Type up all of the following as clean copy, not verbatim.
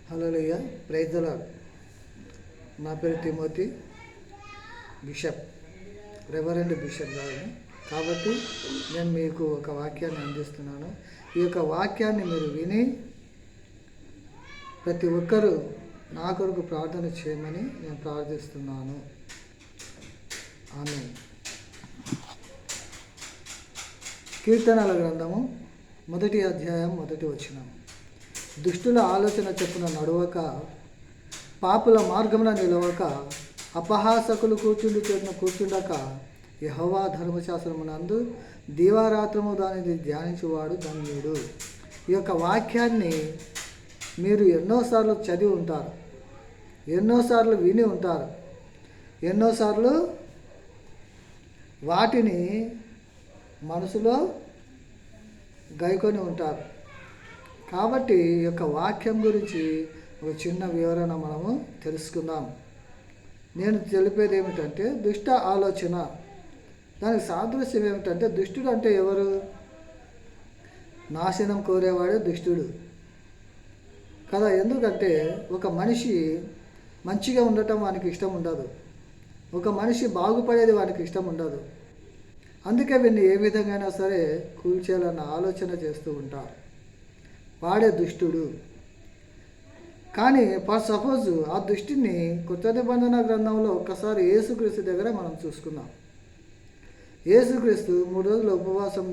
Hallelujah, praise the lord. నా పేరు Timothy, bishop, reverend bishop గారిని. కాబట్టి నేను మీకు ఒక వాక్యాన్ని అందిస్తున్నాను. ఈ యొక్క వాక్యాన్ని మీరు విని ప్రతి ఒక్కరూ నా కొరకు ప్రార్థన చేయమని నేను ప్రార్థిస్తున్నాను. ఆమేన్. కీర్తనల గ్రంథము 1వ అధ్యాయం 1వ వచనం. దుష్టుల ఆలోచన చొప్పున నడవక, పాపుల మార్గమున నిలవక, అపహాసకులు కూర్చుండక, యెహోవా ధర్మశాస్త్రమునందు దీవారాత్రము దానిని ధ్యానించువాడు ధన్యుడు. ఈ యొక్క వాక్యాన్ని మీరు ఎన్నోసార్లు చదివి ఉంటారు, ఎన్నోసార్లు విని ఉంటారు, ఎన్నోసార్లు వాటిని మనసులో గైకొని ఉంటారు. కాబట్టి ఈ యొక్క వాక్యం గురించి ఒక చిన్న వివరణ మనము తెలుసుకుందాం. నేను తెలిపేది ఏమిటంటే దుష్ట ఆలోచన. దానికి సాదృశ్యం ఏమిటంటే దుష్టుడు అంటే ఎవరు? నాశనం కోరేవాడే దుష్టుడు కదా. ఎందుకంటే ఒక మనిషి మంచిగా ఉండటం వానికి ఇష్టం ఉండదు, ఒక మనిషి బాగుపడేది వానికి ఇష్టం ఉండదు. అందుకే వీడిని ఏ విధంగా అయినా సరే కూల్చేయాలన్న ఆలోచన చేస్తూ ఉంటారు. వాడే దుష్టుడు. కానీ ఫర్ సపోజ్ ఆ దృష్టిని కొత్త నిబంధన గ్రంథంలో ఒక్కసారి యేసుక్రీస్తు దగ్గర మనం చూసుకుందాం. యేసుక్రీస్తు 3 రోజుల ఉపవాసం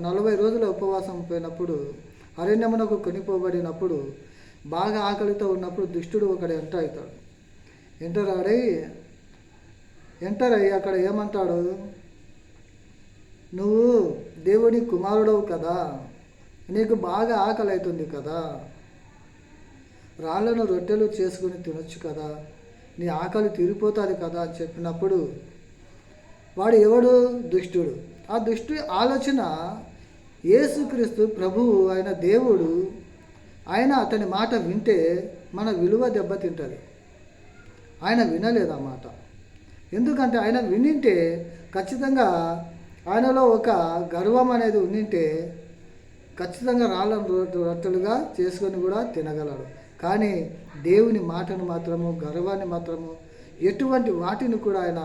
40 రోజుల ఉపవాసం పోయినప్పుడు, అరణ్యమునకు కొనిపోబడినప్పుడు, బాగా ఆకలితో ఉన్నప్పుడు దుష్టుడు ఒకడు ఎంటర్ అయ్యి అక్కడ ఏమంటాడు? నువ్వు దేవుని కుమారుడవు కదా, నీకు బాగా ఆకలి అవుతుంది కదా, రాళ్ళను రొట్టెలు చేసుకుని తినొచ్చు కదా, నీ ఆకలి తీరిపోతుంది కదా అని చెప్పినప్పుడు వాడు ఎవడు? దుష్టుడు. ఆ దుష్టు ఆలోచన యేసుక్రీస్తు ప్రభువు అయిన దేవుడు, ఆయన అతని మాట వింటే మన విలువ దెబ్బతింటుంది. ఆయన వినలేదు ఆ మాట. ఎందుకంటే ఆయన వినింటే ఖచ్చితంగా ఆయనలో ఒక గర్వం అనేది ఉండింటే ఖచ్చితంగా రాళ్ళను రొట్టెలుగా చేసుకొని కూడా తినగలడు. కానీ దేవుని మాటను మాత్రము, గర్వాన్ని మాత్రము, ఎటువంటి వాటిని కూడా ఆయన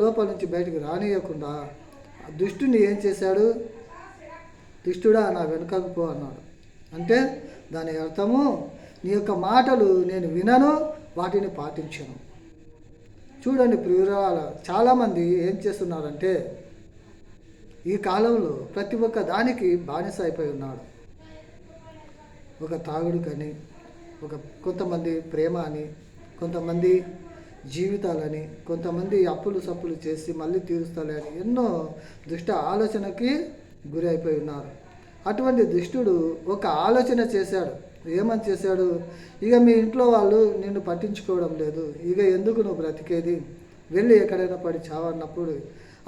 లోపల నుంచి బయటకు రానియకుండా దుష్టుని ఏం చేశాడు? దుష్టుడా నా వెనుకకు పో అన్నాడు. అంటే దాని అర్థము, నీ యొక్క మాటలు నేను వినను, వాటిని పాటించను. చూడండి ప్రియురాల, చాలామంది ఏం చేస్తున్నారంటే ఈ కాలంలో ప్రతి ఒక్క దానికి బానిస అయిపోయి ఉన్నాడు. ఒక తాగుడుకని, కొంతమంది ప్రేమ అని, కొంతమంది జీవితాలని, కొంతమంది అప్పులు సప్పులు చేసి మళ్ళీ తీరుస్తాలే అని ఎన్నో దుష్ట ఆలోచనకి గురి అయిపోయి ఉన్నారు. అటువంటి దుష్టుడు ఒక ఆలోచన చేశాడు. ఏమని చేశాడు? ఇక మీ ఇంట్లో వాళ్ళు నిన్ను పట్టించుకోవడం లేదు, ఇక ఎందుకు నువ్వు బ్రతికేది, వెళ్ళి ఎక్కడైనా పడి చావన్నప్పుడు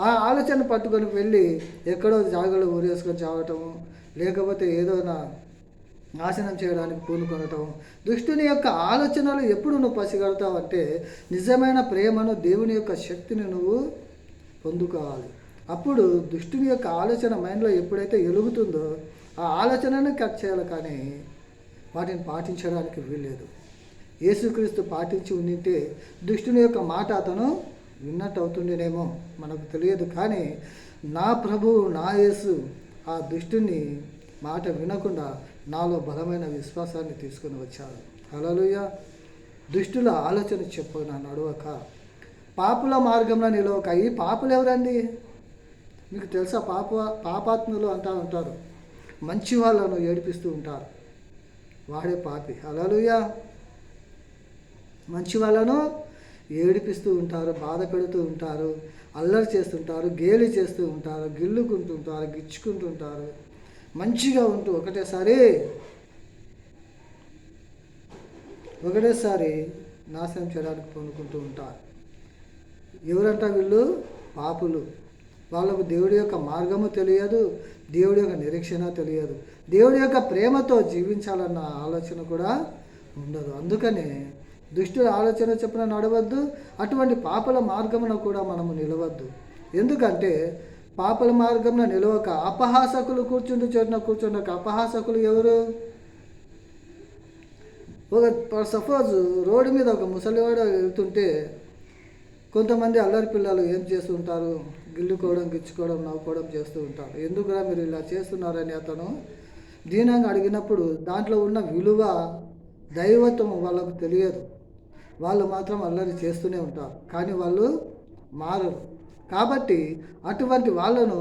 ఆ ఆలోచన పట్టుకొని వెళ్ళి ఎక్కడో జాగలో ఊరేసుకొని చావటము, లేకపోతే ఏదైనా నాశనం చేయడానికి పూనుకొనటం. దుష్టుని యొక్క ఆలోచనలు ఎప్పుడు నువ్వు పసిగడతావంటే నిజమైన ప్రేమను, దేవుని యొక్క శక్తిని నువ్వు పొందుకోవాలి. అప్పుడు దుష్టుని యొక్క ఆలోచన మైండ్లో ఎప్పుడైతే ఎలుగుతుందో ఆ ఆలోచనను కట్ చేయాలి, కానీ వాటిని పాటించడానికి వీల్లేదు. యేసుక్రీస్తు పాటించి ఉండింటే దుష్టుని యొక్క మాట అతను విన్నట్టు అవుతుండేనేమో, మనకు తెలియదు. కానీ నా ప్రభువు, నా యేసు ఆ దుష్టుని మాట వినకుండా నాలో బలమైన విశ్వాసాన్ని తీసుకొని వచ్చాడు. హల్లెలూయా. దుష్టుల ఆలోచన చెప్పున నడవక, పాపుల మార్గంలో నిలవక. ఈ పాపులు ఎవరండి? మీకు తెలుసా? పాపాత్ములు అంటూ ఉంటారు, మంచి వాళ్ళను ఏడిపిస్తూ ఉంటారు, వాడే పాపి. హల్లెలూయా. మంచి వాళ్ళను ఏడిపిస్తూ ఉంటారు, బాధ పెడుతూ ఉంటారు, అల్లరి చేస్తుంటారు, గేలి చేస్తూ ఉంటారు, గిల్లుకుంటుంటారు, గిచ్చుకుంటుంటారు, మంచిగా ఉంటూ ఒకటేసారి నాశనం చేయడానికి పొందుకుంటూ ఉంటారు. ఎవరంట వీళ్ళు? పాపులు. వాళ్ళకు దేవుడి యొక్క మార్గము తెలియదు, దేవుడి యొక్క నిరీక్షణ తెలియదు, దేవుడి యొక్క ప్రేమతో జీవించాలన్న ఆలోచన కూడా ఉండదు. అందుకనే దుష్టుల ఆలోచన చొప్పున నడవద్దు, అటువంటి పాపల మార్గమున కూడా మనము నిలవద్దు. ఎందుకంటే పాపల మార్గంలో నిలవక, అపహాసకులు కూర్చుండక. అపహాసకులు ఎవరు? సపోజ్ రోడ్డు మీద ఒక ముసలివాడు వెళ్తుంటే కొంతమంది అల్లరి పిల్లలు ఏం చేస్తూ ఉంటారు, గిల్లుకోవడం, గిచ్చుకోవడం, నవ్వుకోవడం చేస్తూ ఉంటారు. ఎందుకురా మీరు ఇలా చేస్తున్నారని అతను దీనంగా అడిగినప్పుడు దాంట్లో ఉన్న విలువ, దైవత్వం వాళ్ళకు తెలియదు. వాళ్ళు మాత్రం అల్లరి చేస్తూనే ఉంటారు, కానీ వాళ్ళు మారరు. కాబట్టి అటువంటి వాళ్ళను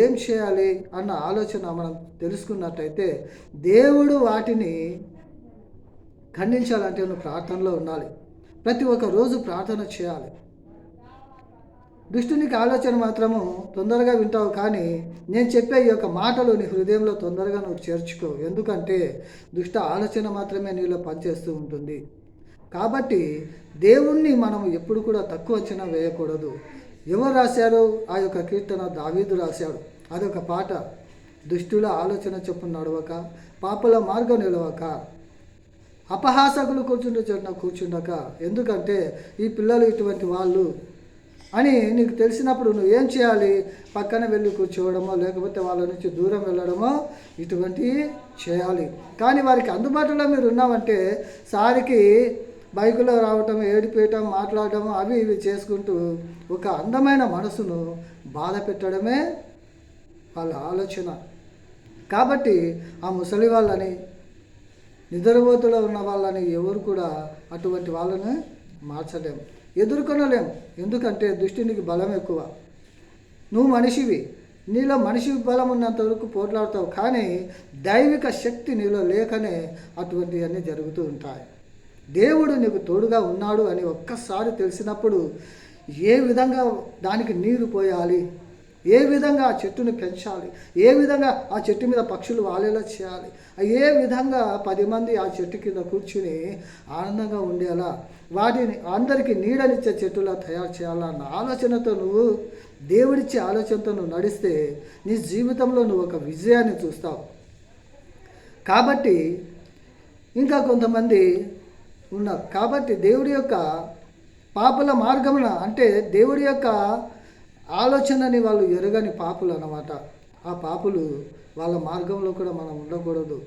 ఏం చేయాలి అన్న ఆలోచన మనం తెలుసుకున్నట్టయితే, దేవుడు వాటిని ఖండించాలంటే నువ్వు ప్రార్థనలో ఉండాలి. ప్రతి ఒక్క రోజు ప్రార్థన చేయాలి. దుష్టునికి ఆలోచన మాత్రము తొందరగా వింటావు, కానీ నేను చెప్పే ఈ యొక్క మాటలు నీ హృదయంలో తొందరగా నువ్వు చేర్చుకో. ఎందుకంటే దుష్ట ఆలోచన మాత్రమే నీలో పనిచేస్తూ ఉంటుంది. కాబట్టి దేవుణ్ణి మనం ఎప్పుడు కూడా తక్కువ అంచనా వేయకూడదు. ఎవరు రాశారు ఆ యొక్క కీర్తన? దావీదు రాశాడు. అదొక పాట. దుష్టుల ఆలోచన చొప్పున నడవక, పాపుల మార్గం నిలవక, అపహాసకులు కూర్చుండే చోట కూర్చుండక. ఎందుకంటే ఈ పిల్లలు ఇటువంటి వాళ్ళు అని నీకు తెలిసినప్పుడు నువ్వు ఏం చేయాలి? పక్కన వెళ్ళి కూర్చోవడమో, లేకపోతే వాళ్ళ నుంచి దూరం వెళ్ళడమో ఇటువంటివి చేయాలి. కానీ వారికి అందుబాటులో మీరు ఉన్నామంటే సారికి బైకులో రావటం, ఏడిపేయటం, మాట్లాడటం, అవి ఇవి చేసుకుంటూ ఒక అందమైన మనసును బాధ పెట్టడమే వాళ్ళ ఆలోచన. కాబట్టి ఆ ముసలి వాళ్ళని, నిద్రపోతులో ఉన్న వాళ్ళని ఎవరు కూడా అటువంటి వాళ్ళని మార్చలేము, ఎదుర్కొనలేము. ఎందుకంటే దుష్టునికి బలం ఎక్కువ. నువ్వు మనిషివి, నీలో మనిషి బలం ఉన్నంత వరకు పోట్లాడతావు, కానీ దైవిక శక్తి నీలో లేకనే అటువంటివన్నీ జరుగుతూ ఉంటాయి. దేవుడు నీకు తోడుగా ఉన్నాడు అని ఒక్కసారి తెలిసినప్పుడు ఏ విధంగా దానికి నీరు పోయాలి, ఏ విధంగా ఆ చెట్టును పెంచాలి, ఏ విధంగా ఆ చెట్టు మీద పక్షులు వాలేలా చేయాలి, ఏ విధంగా 10 మంది ఆ చెట్టు కింద కూర్చుని ఆనందంగా ఉండేలా వాటిని అందరికీ నీడనిచ్చే చెట్టులా తయారు చేయాలన్న ఆలోచనతో నువ్వు, దేవుడిచ్చే ఆలోచనతో నువ్వు నడిస్తే నీ జీవితంలో నువ్వు ఒక విజయాన్ని చూస్తావు. కాబట్టి ఇంకా కొంతమంది ఉన్నారు. కాబట్టి దేవుడి యొక్క పాపుల మార్గమున, అంటే దేవుడి యొక్క ఆలోచనని వాళ్ళు ఎరగని పాపులు అన్నమాట. ఆ పాపులు వాళ్ళ మార్గంలో కూడా మనం ఉండకూడదు.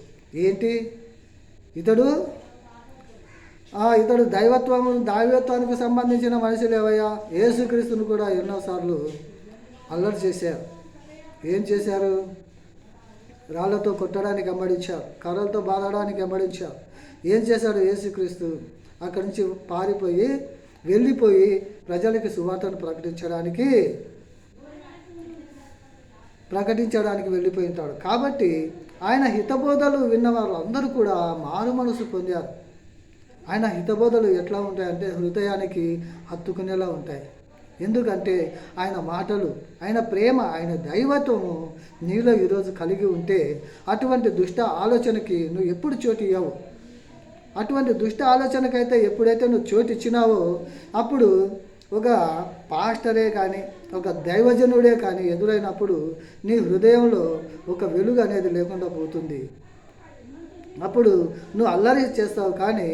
ఇతడు దైవత్వానికి సంబంధించిన మనుషులు ఏవయ్యా? యేసుక్రీస్తును కూడా ఎన్నోసార్లు అల్లరి చేశారు. ఏం చేశారు? రాళ్లతో కొట్టడానికి వెంబడించారు, కర్రలతో బాధడానికి వెంబడించారు. ఏం చేశాడు యేసుక్రీస్తు? అక్కడి నుంచి వెళ్ళిపోయి ప్రజలకి సువార్తను ప్రకటించడానికి వెళ్ళిపోయి ఉంటాడు. కాబట్టి ఆయన హితబోధలు విన్న వాళ్ళందరూ కూడా మారు మనసు పొందారు. ఆయన హితబోధలు ఎట్లా ఉంటాయంటే హృదయానికి హత్తుకునేలా ఉంటాయి. ఎందుకంటే ఆయన మాటలు, ఆయన ప్రేమ, ఆయన దైవత్వము నీలో ఈరోజు కలిగి ఉంటే అటువంటి దుష్ట ఆలోచనకి నువ్వు ఎప్పుడు చోటు ఇవ్వవు. అటువంటి దుష్ట ఆలోచనకైతే ఎప్పుడైతే నువ్వు చోటు ఇచ్చినావో అప్పుడు ఒక పాస్టరే కానీ, ఒక దైవజనుడే కానీ ఎదురైనప్పుడు నీ హృదయంలో ఒక వెలుగు అనేది లేకుండా పోతుంది. అప్పుడు నువ్వు అల్లరి చేస్తావు, కానీ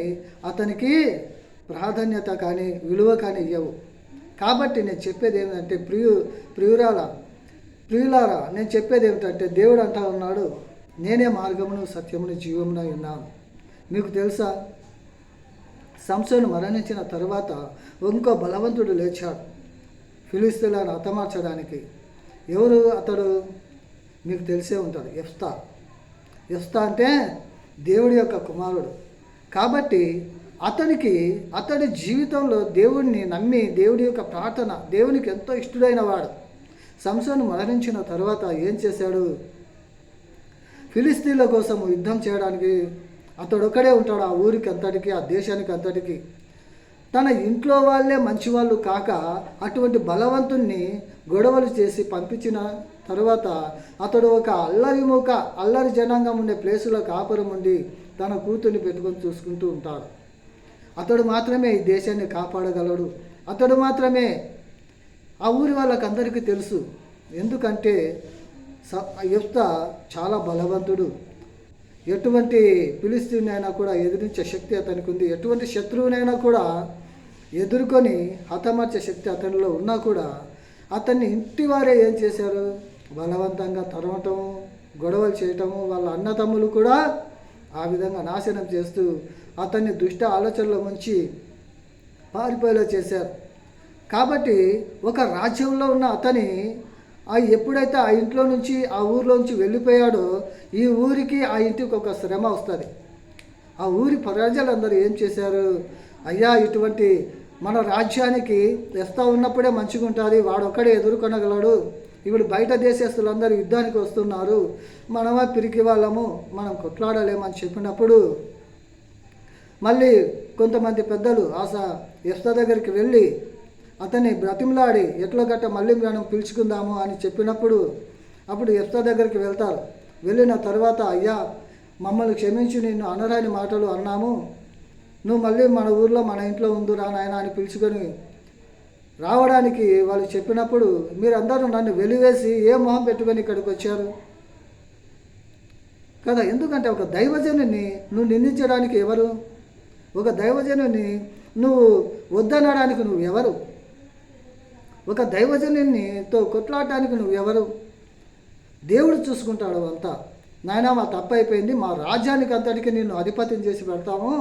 అతనికి ప్రాధాన్యత కానీ విలువ కానీ ఇవ్వవు. కాబట్టి నేను చెప్పేది ఏమిటంటే ప్రియులారా నేను చెప్పేది ఏమిటంటే దేవుడు అంటా ఉన్నాడు, నేనే మార్గమును సత్యమును జీవమును ఉన్నాను. మీకు తెలుసా, సంసోను మరణించిన తర్వాత ఇంకో బలవంతుడు లేచాడు ఫిలిష్తీయులను హతమార్చడానికి. ఎవరు అతడు? మీకు తెలిసే ఉంటాడు, యెఫ్తా అంటే దేవుడి యొక్క కుమారుడు. కాబట్టి అతడి జీవితంలో దేవుడిని నమ్మి, దేవుడి యొక్క ప్రార్థన, దేవునికి ఎంతో ఇష్టడైన వాడు. సంసోను మరణించిన తర్వాత ఏం చేశాడు? ఫిలిష్తీయుల కోసం యుద్ధం చేయడానికి అతడు ఒక్కడే ఉంటాడు. ఆ ఊరికి అంతటికి, ఆ దేశానికి అంతటికి. తన ఇంట్లో వాళ్ళే మంచివాళ్ళు కాక అటువంటి బలవంతుణ్ణి గొడవలు చేసి పంపించిన తర్వాత అతడు ఒక అల్లరి జనాంగం ఉండే ప్లేసులో కాపురం ఉండి తన కూతుర్ని పెట్టుకొని చూసుకుంటూ ఉంటాడు. అతడు మాత్రమే ఈ దేశాన్ని కాపాడగలడు. అతడు మాత్రమే ఆ ఊరి వాళ్ళకందరికీ తెలుసు. ఎందుకంటే యెఫ్తా చాలా బలవంతుడు. ఎటువంటి ఫిలిష్తీయునైనా కూడా ఎదిరించే శక్తి అతనికి ఉంది. ఎటువంటి శత్రువునైనా కూడా ఎదుర్కొని హతమార్చే శక్తి అతనిలో ఉన్నా కూడా అతన్ని ఇంటి వారే ఏం చేశారు? బలవంతంగా తరమటము, గొడవలు చేయటము. వాళ్ళ అన్నతమ్ములు కూడా ఆ విధంగా నాశనం చేస్తూ అతన్ని దుష్ట ఆలోచనలో ఉంచి పారిపోయేలా చేశారు. కాబట్టి ఒక రాజ్యంలో ఉన్న అతని ఎప్పుడైతే ఆ ఇంట్లో నుంచి ఆ ఊరిలోంచి వెళ్ళిపోయాడో ఈ ఊరికి ఆ ఇంటికి ఒక శ్రమ వస్తుంది. ఆ ఊరి ప్రజలందరూ ఏం చేశారు, అయ్యా ఇటువంటి మన రాజ్యానికి ఎస్తా ఉన్నప్పుడే మంచిగా ఉంటుంది, వాడొక్కడే ఎదుర్కొనగలడు, ఇప్పుడు బయట దేశస్తులందరూ యుద్ధానికి వస్తున్నారు, మనమే పిరికి వాళ్ళము, మనం కొట్లాడలేమని చెప్పినప్పుడు మళ్ళీ కొంతమంది పెద్దలు ఎఫ్తా దగ్గరికి వెళ్ళి అతన్ని బ్రతిమలాడి ఎట్లో గట్ట మళ్ళీ మనం పిలుచుకుందాము అని చెప్పినప్పుడు అప్పుడు ఎఫ్తా దగ్గరికి వెళ్తారు. వెళ్ళిన తర్వాత, అయ్యా మమ్మల్ని క్షమించి నిన్ను అనరాని మాటలు అన్నాము, నువ్వు మళ్ళీ మన ఊర్లో మన ఇంట్లో ఉందురా నాయన అని పిలుచుకొని రావడానికి వాళ్ళు చెప్పినప్పుడు, మీరందరూ నన్ను వెలివేసి ఏ మొహం పెట్టుకొని ఇక్కడికి వచ్చారు కదా. ఎందుకంటే ఒక దైవజనుని నువ్వు నిందించడానికి ఎవరు? ఒక దైవజనుని నువ్వు వద్దనడానికి నువ్వు ఎవరు? ఒక దైవజనునితో కొట్లాడటానికి నువ్వు ఎవరు? దేవుడు చూసుకుంటాడు అంతా. నాయన మా తప్పు అయిపోయింది, మా రాజ్యానికి అంతటికి నిన్ను అధిపత్యం చేసి పెడతాము,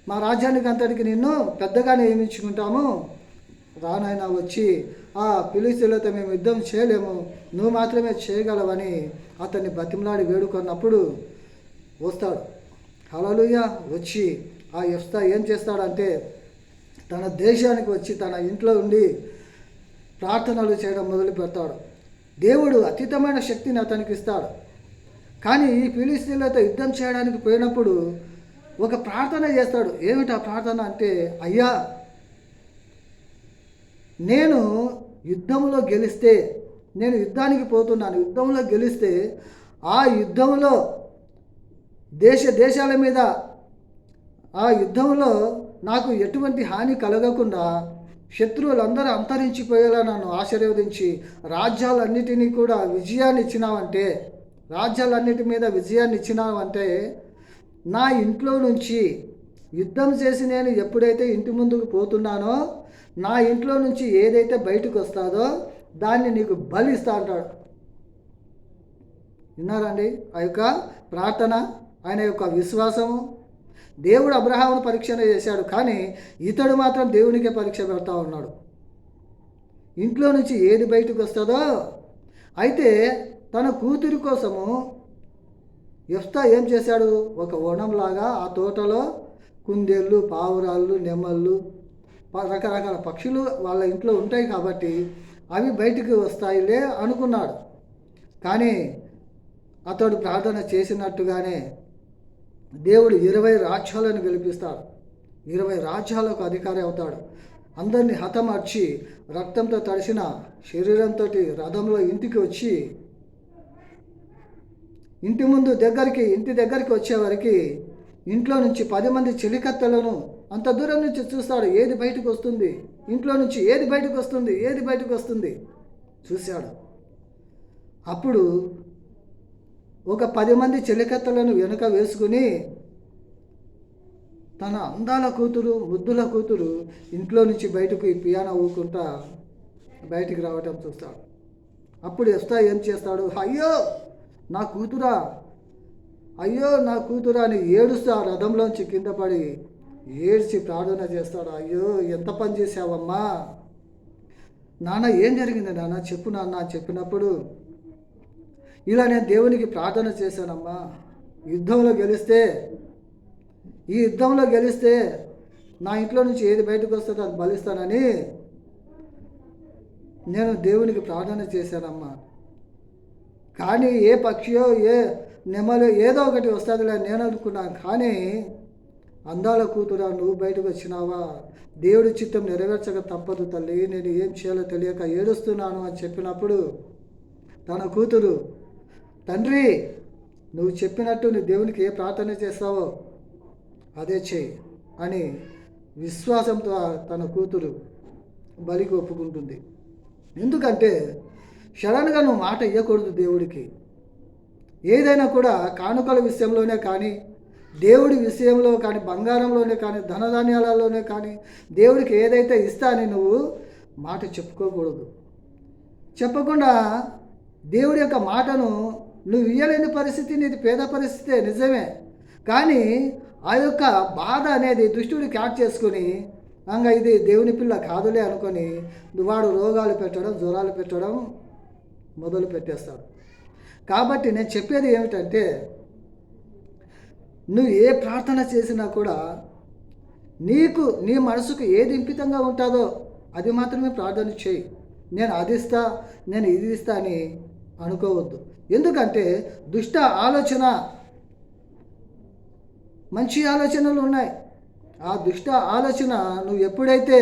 మా రాజ్యానికి అంతటికి నిన్ను పెద్దగా నియమించుకుంటాము, రానాయన వచ్చి ఆ ఫిలిష్తీయులతో మేము యుద్ధం చేయలేము, నువ్వు మాత్రమే చేయగలవని అతన్ని బతిమలాడి వేడుకున్నప్పుడు వస్తాడు. హల్లెలూయా. వచ్చి ఆ యెఫ్తా ఏం చేస్తాడంటే తన దేశానికి వచ్చి తన ఇంట్లో ఉండి ప్రార్థనలు చేయడం మొదలు పెడతాడు. దేవుడు అతీతమైన శక్తిని అతనికి ఇస్తాడు. కానీ ఈ ఫిలిష్తీయులతో యుద్ధం చేయడానికి పోయినప్పుడు ఒక ప్రార్థన చేస్తాడు. ఏమిటి ఆ ప్రార్థన అంటే, అయ్యా నేను యుద్ధంలో గెలిస్తే, నేను యుద్ధానికి పోతున్నాను, యుద్ధంలో గెలిస్తే ఆ యుద్ధంలో దేశాల మీద ఆ యుద్ధంలో నాకు ఎటువంటి హాని కలగకుండా శత్రువులందరూ అంతరించిపోయేలా నన్ను ఆశీర్వదించి రాజ్యాలన్నిటినీ కూడా విజయాన్ని ఇచ్చినావంటే, రాజ్యాలన్నిటి మీద విజయాన్ని ఇచ్చినావంటే నా ఇంట్లో నుంచి యుద్ధం చేసి నేను ఎప్పుడైతే ఇంటి ముందుకు పోతున్నానో నా ఇంట్లో నుంచి ఏదైతే బయటకు వస్తుందో దాన్ని నీకు బలిస్తా అంటాడు. విన్నారండి ఆ యొక్క ప్రార్థన, ఆయన యొక్క విశ్వాసము. దేవుడు అబ్రహామును పరీక్ష చేశాడు, కానీ ఇతడు మాత్రం దేవునికే పరీక్ష పెడతా ఉన్నాడు. ఇంట్లో నుంచి ఏది బయటకు వస్తుందో. అయితే తన కూతురి కోసము యెఫ్తా ఏం చేశాడు, ఒక వనంలాగా ఆ తోటలో కుందేళ్ళు, పావురాళ్ళు, నెమళ్ళు, రకరకాల పక్షులు వాళ్ళ ఇంట్లో ఉంటాయి కాబట్టి అవి బయటికి వస్తాయిలే అనుకున్నాడు. కానీ అతడు ప్రార్థన చేసినట్టుగానే దేవుడు 20 రాజ్యాలను గెలిపిస్తాడు. 20 రాజ్యాలకు అధికారి అవుతాడు. అందరినీ హతమార్చి రక్తంతో తడిసిన శరీరంతో రథంలో ఇంటికి వచ్చి ఇంటి దగ్గరికి వచ్చేవారికి ఇంట్లో నుంచి 10 మంది చెలికత్తెలను అంత దూరం నుంచి చూస్తాడు. ఏది బయటకు వస్తుంది, ఇంట్లో నుంచి ఏది బయటకు వస్తుంది చూశాడు. అప్పుడు ఒక 10 మంది చెలికత్తెలను వెనుక వేసుకుని తన అందాల కూతురు, ముద్దుల కూతురు ఇంట్లో నుంచి బయటకు ఈ పియానో ఊకుంటా బయటికి రావటం చూస్తాడు. అప్పుడు యెఫ్తా ఏం చేస్తాడు, అయ్యో నా కూతురా అని ఏడుస్తూ ఆ రథంలోంచి కింద పడి ఏడ్చి ప్రార్థన చేస్తాడు. అయ్యో ఎంత పని చేసావమ్మా నాన్న, ఏం జరిగింది నాన్న, చెప్పు నాన్న చెప్పినప్పుడు, ఇలా నేను దేవునికి ప్రార్థన చేశానమ్మా, ఈ యుద్ధంలో గెలిస్తే నా ఇంట్లో నుంచి ఏది బయటకు వస్తుందో అది బలిస్తానని నేను దేవునికి ప్రార్థన చేశానమ్మా. కానీ ఏ పక్షియో ఏ నెమలో ఏదో ఒకటి వస్తుందిలే నేను అనుకున్నాను, కానీ అందాల కూతురా నువ్వు బయటకు వచ్చినావా, దేవుడి చిత్తం నెరవేర్చక తప్పదు తల్లి, నేను ఏం చేయాలో తెలియక ఏడుస్తున్నాను అని చెప్పినప్పుడు తన కూతురు, తండ్రి నువ్వు చెప్పినట్టు నీ దేవునికి ఏ ప్రార్థన చేస్తావో అదే చేయి అని విశ్వాసంతో తన కూతురు బలికి ఒప్పుకుంటుంది. ఎందుకంటే సడన్గా నువ్వు మాట ఇవ్వకూడదు దేవుడికి. ఏదైనా కూడా కానుకల విషయంలోనే కానీ, దేవుడి విషయంలో కానీ, బంగారంలోనే కానీ, ధనధాన్యాలలోనే కానీ దేవుడికి ఏదైతే ఇస్తా అని నువ్వు మాట చెప్పుకోకూడదు. చెప్పకుండా దేవుడి యొక్క మాటను నువ్వు ఇయ్యలేని పరిస్థితి, నీది పేద పరిస్థితే నిజమే, కానీ ఆ యొక్క బాధ అనేది దుష్టుడు క్యాచ్ చేసుకుని ఇంకా ఇది దేవుని పిల్ల కాదులే అనుకొని వాడు రోగాలు పెట్టడం, జ్వరాలు పెట్టడం మొదలు పెట్టేస్తాడు. కాబట్టి నేను చెప్పేది ఏమిటంటే, నువ్వు ఏ ప్రార్థన చేసినా కూడా నీ మనసుకు ఏది ఇంపితంగా ఉంటుందో అది మాత్రమే ప్రార్థన చేయి. నేను అది ఇస్తా, నేను ఇది ఇస్తా అని అనుకోవద్దు. ఎందుకంటే దుష్ట ఆలోచన, మంచి ఆలోచనలు ఉన్నాయి. ఆ దుష్ట ఆలోచన నువ్వు ఎప్పుడైతే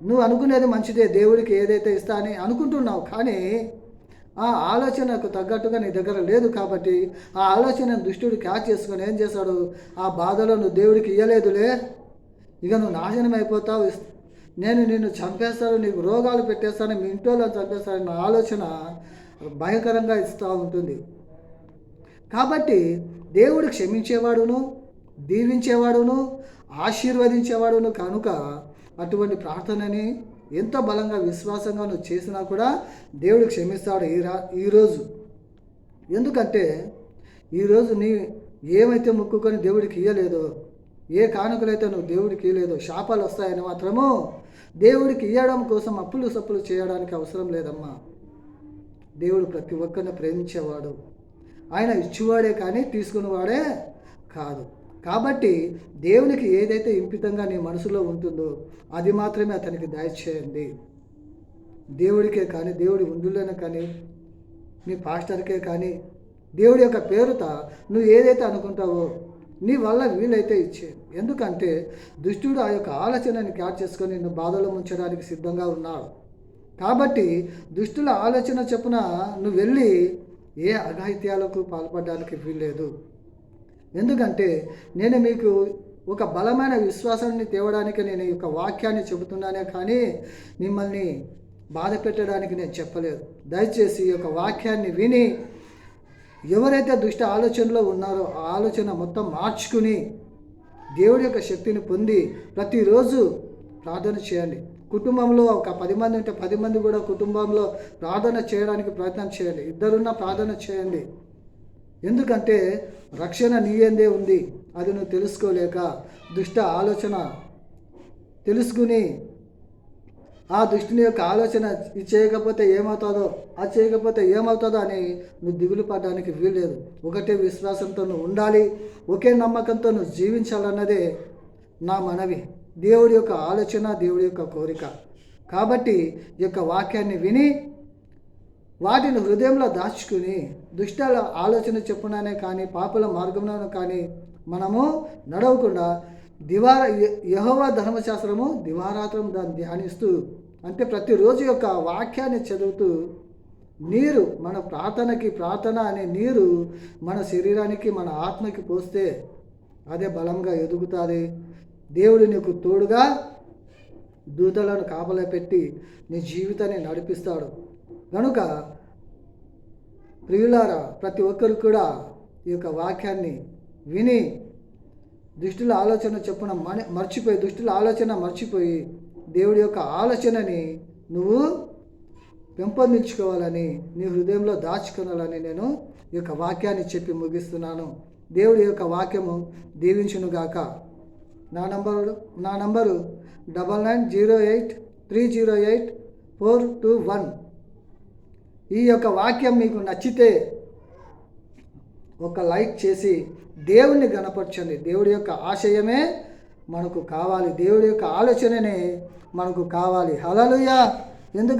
నువ్వు అనుకునేది మంచిదే, దేవుడికి ఏదైతే ఇస్తా అని అనుకుంటున్నావు, కానీ ఆ ఆలోచనకు తగ్గట్టుగా నీ దగ్గర లేదు కాబట్టి ఆ ఆలోచనను దుష్టుడు క్యాచ్ చేసుకొని ఏం చేశాడు, ఆ బాధలో నువ్వు దేవుడికి ఇయ్యలేదులే, ఇక నువ్వు నాశనం అయిపోతావు, నేను నిన్ను చంపేస్తాను, నీకు రోగాలు పెట్టేస్తాను, మీ ఇంట్లో చంపేస్తాను నా ఆలోచన భయంకరంగా ఇస్తూ ఉంటుంది. కాబట్టి దేవుడు క్షమించేవాడును, దీవించేవాడును, ఆశీర్వదించేవాడును కనుక అటువంటి ప్రార్థనని ఎంత బలంగా విశ్వాసంగా నువ్వు చేసినా కూడా దేవుడు క్షమిస్తాడు ఈరోజు. ఎందుకంటే ఈరోజు నీ ఏమైతే మొక్కుకొని దేవుడికి ఇయ్యలేదో, ఏ కానుకలైతే నువ్వు దేవుడికి ఇయ్యలేదో శాపాలు వస్తాయని మాత్రము దేవుడికి ఇయ్యడం కోసం అప్పులు సప్పులు చేయడానికి అవసరం లేదమ్మా. దేవుడు ప్రతి ఒక్కరిని ప్రేమించేవాడు, ఆయన ఇచ్చేవాడే కానీ తీసుకునేవాడే కాదు. కాబట్టి దేవునికి ఏదైతే ఇంపితంగా నీ మనసులో ఉంటుందో అది మాత్రమే అతనికి దయచేయండి. దేవుడికే కానీ, దేవుడి ఉండులోనే కానీ, నీ పాస్టర్కే కానీ, దేవుడి యొక్క పేరుత నువ్వు ఏదైతే అనుకుంటావో నీ వల్ల వీలైతే ఇచ్చే. ఎందుకంటే దుష్టుడు ఆ యొక్క ఆలోచనని క్యాచ్ చేసుకొని నిన్ను బాధలో ముంచడానికి సిద్ధంగా ఉన్నాడు. కాబట్టి దుష్టుల ఆలోచన చొప్పున నువ్వు వెళ్ళి ఏ అఘాయిత్యాలకు పాల్పడడానికి వీల్లేదు. ఎందుకంటే నేను మీకు ఒక బలమైన విశ్వాసాన్ని తేవడానికి నేను ఈ యొక్క వాక్యాన్ని చెబుతున్నానే కానీ మిమ్మల్ని బాధ పెట్టడానికి నేను చెప్పలేదు. దయచేసి ఈ యొక్క వాక్యాన్ని విని ఎవరైతే దుష్ట ఆలోచనలో ఉన్నారో ఆ ఆలోచన మొత్తం మార్చుకుని దేవుడి యొక్క శక్తిని పొంది ప్రతిరోజు ప్రార్థన చేయండి. కుటుంబంలో ఒక 10 మంది ఉంటే 10 మంది కూడా కుటుంబంలో ప్రార్థన చేయడానికి ప్రయత్నం చేయండి. ఇద్దరున్న ప్రార్థన చేయండి. ఎందుకంటే రక్షణ నీయందే ఉంది. అది నువ్వు తెలుసుకోలేక దుష్ట ఆలోచన తెలుసుకుని ఆ దుష్టుని యొక్క ఆలోచన ఇది చేయకపోతే ఏమవుతుందో, అది చేయకపోతే ఏమవుతుందో అని నువ్వు దిగులు పడడానికి వీల్లేదు. ఒకటే విశ్వాసంతో నువ్వు ఉండాలి, ఒకే నమ్మకంతో నువ్వు జీవించాలన్నదే నా మనవి. దేవుడి యొక్క ఆలోచన, దేవుడి యొక్క కోరిక. కాబట్టి ఈ యొక్క వాక్యాన్ని విని వాటిని హృదయంలో దాచుకుని దుష్టాల ఆలోచన చెప్పుననే కానీ పాపుల మార్గంలో కానీ మనము నడవకుండా యెహోవా ధర్మశాస్త్రము దివారాత్రం దాన్ని ధ్యానిస్తూ, అంటే ప్రతిరోజు యొక్క వాక్యాన్ని చదువుతూ నీరు మన ప్రార్థన అనే నీరు మన శరీరానికి మన ఆత్మకి పోస్తే అదే బలంగా ఎదుగుతుంది. దేవుడు నీకు తోడుగా దూతలను కాపలా పెట్టి నీ జీవితాన్ని నడిపిస్తాడు. కనుక ప్రియులారా, ప్రతి ఒక్కరు కూడా ఈ యొక్క వాక్యాన్ని విని దుష్టుల ఆలోచన చెప్పున మర్చిపోయి దేవుడి యొక్క ఆలోచనని నువ్వు పెంపొందించుకోవాలని, నీ హృదయంలో దాచుకోవాలని నేను ఈ యొక్క వాక్యాన్ని చెప్పి ముగిస్తున్నాను. దేవుడి యొక్క వాక్యము దీవించునుగాక. నా నంబరు 9908308421. ఈ యొక్క వాక్యం మీకు నచ్చితే ఒక లైక్ చేసి దేవుణ్ణి గణపరచండి. దేవుడి యొక్క ఆశయమే మనకు కావాలి, దేవుడి యొక్క ఆలోచననే మనకు కావాలి. హల్లెలూయా. ఎందుకు